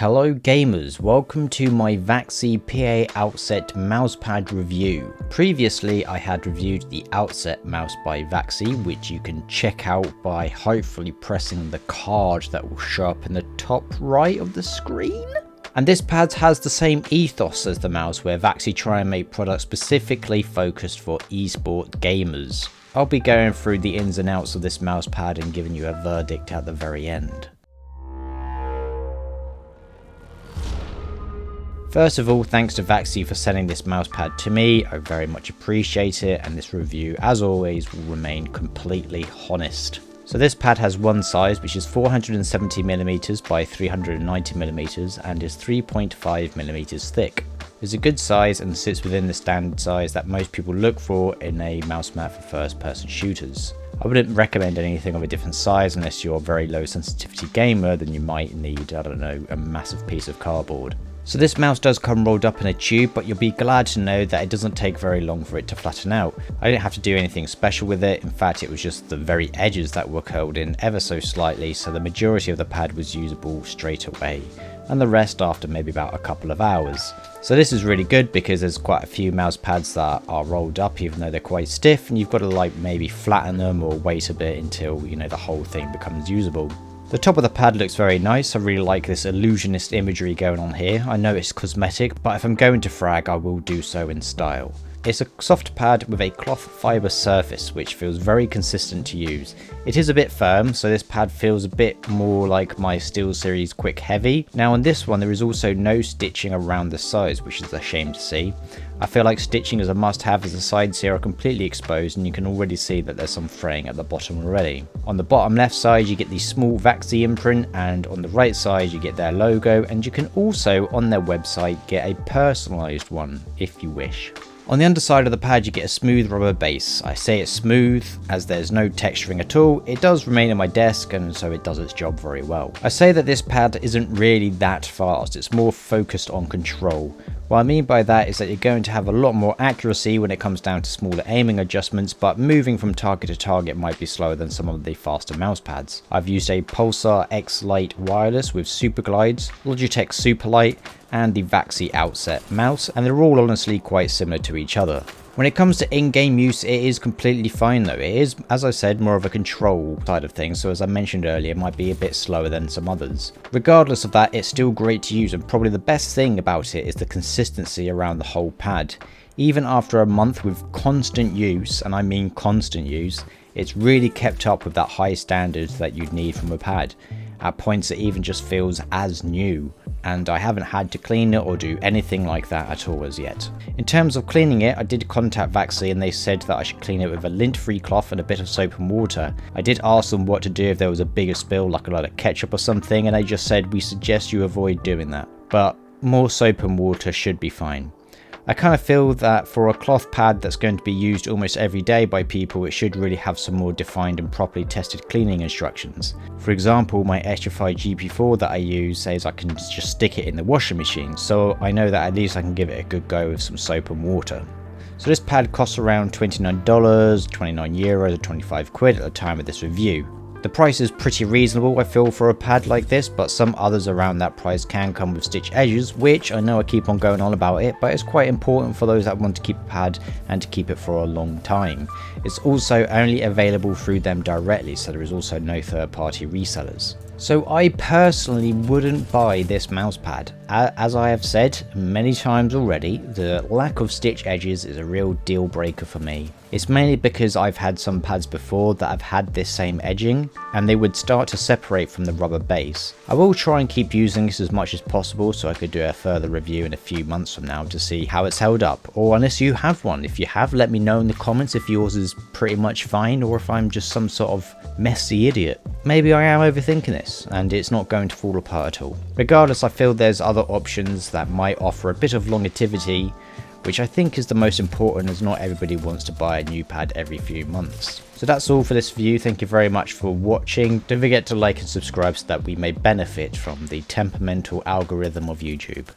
Hello gamers, welcome to my VAXEE PA Outset mousepad review. Previously I had reviewed the Outset mouse by VAXEE, which you can check out by hopefully pressing the card that will show up in the top right of the screen. And this pad has the same ethos as the mouse, where VAXEE try and make products specifically focused for esport gamers. I'll be going through the ins and outs of this mousepad and giving you a verdict at the very end. First of all, thanks to VAXEE for sending this mousepad to me. I very much appreciate it, and this review, as always, will remain completely honest. So this pad has one size, which is 470mm by 390mm and is 3.5mm thick. It's a good size and sits within the standard size that most people look for in a mouse mat for first person shooters. I wouldn't recommend anything of a different size unless you're a very low sensitivity gamer, then you might need, I don't know, a massive piece of cardboard. So this mouse does come rolled up in a tube, but you'll be glad to know that it doesn't take very long for it to flatten out. I didn't have to do anything special with it. In fact, it was just the very edges that were curled in ever so slightly, so the majority of the pad was usable straight away, and the rest after maybe about a couple of hours. So this is really good because there's quite a few mouse pads that are rolled up even though they're quite stiff, and you've got to like maybe flatten them or wait a bit until, you know, the whole thing becomes usable. The top of the pad looks very nice. I really like this illusionist imagery going on here. I know it's cosmetic, but if I'm going to frag, I will do so in style. It's a soft pad with a cloth fibre surface, which feels very consistent to use. It is a bit firm, so this pad feels a bit more like my SteelSeries Quick Heavy. Now on this one, there is also no stitching around the sides, which is a shame to see. I feel like stitching is a must-have as the sides here are completely exposed, and you can already see that there's some fraying at the bottom already. On the bottom left side you get the small VAXEE imprint, and on the right side you get their logo, and you can also on their website get a personalised one if you wish. On the underside of the pad you get a smooth rubber base. I say it's smooth as there's no texturing at all. It does remain on my desk, and so it does its job very well. I say that this pad isn't really that fast, it's more focused on control. What I mean by that is that you're going to have a lot more accuracy when it comes down to smaller aiming adjustments, but moving from target to target might be slower than some of the faster mouse pads. I've used a Pulsar X Lite wireless with Super Glides, Logitech Superlight, and the VAXEE Outset mouse, and they're all honestly quite similar to each other. When it comes to in-game use, it is completely fine though. It is, as I said, more of a control side of things, so as I mentioned earlier, it might be a bit slower than some others. Regardless of that, it's still great to use, and probably the best thing about it is the consistency around the whole pad. Even after a month with constant use, and I mean constant use, it's really kept up with that high standards that you'd need from a pad. At points it even just feels as new, and I haven't had to clean it or do anything like that at all as yet. In terms of cleaning it, I did contact VAXEE and they said that I should clean it with a lint-free cloth and a bit of soap and water. I did ask them what to do if there was a bigger spill, like a lot of ketchup or something, and they just said we suggest you avoid doing that, but more soap and water should be fine. I kind of feel that for a cloth pad that's going to be used almost every day by people, it should really have some more defined and properly tested cleaning instructions. For example, my Etrify GP4 that I use says I can just stick it in the washing machine, so I know that at least I can give it a good go with some soap and water. So this pad costs around $29, €29 or 25 quid at the time of this review. The price is pretty reasonable, I feel, for a pad like this, but some others around that price can come with stitch edges, which I know I keep on going on about it, but it's quite important for those that want to keep a pad and to keep it for a long time. It's also only available through them directly, so there is also no third-party resellers. So I personally wouldn't buy this mousepad. As I have said many times already, the lack of stitch edges is a real deal breaker for me. It's mainly because I've had some pads before that have had this same edging, and they would start to separate from the rubber base. I will try and keep using this as much as possible, so I could do a further review in a few months from now to see how it's held up, or unless you have one. If you have, let me know in the comments if yours is pretty much fine, or if I'm just some sort of messy idiot. Maybe I am overthinking this, and it's not going to fall apart at all. Regardless, I feel there's other options that might offer a bit of longevity, which I think is the most important, as not everybody wants to buy a new pad every few months. So that's all for this review. Thank you very much for watching. Don't forget to like and subscribe so that we may benefit from the temperamental algorithm of YouTube.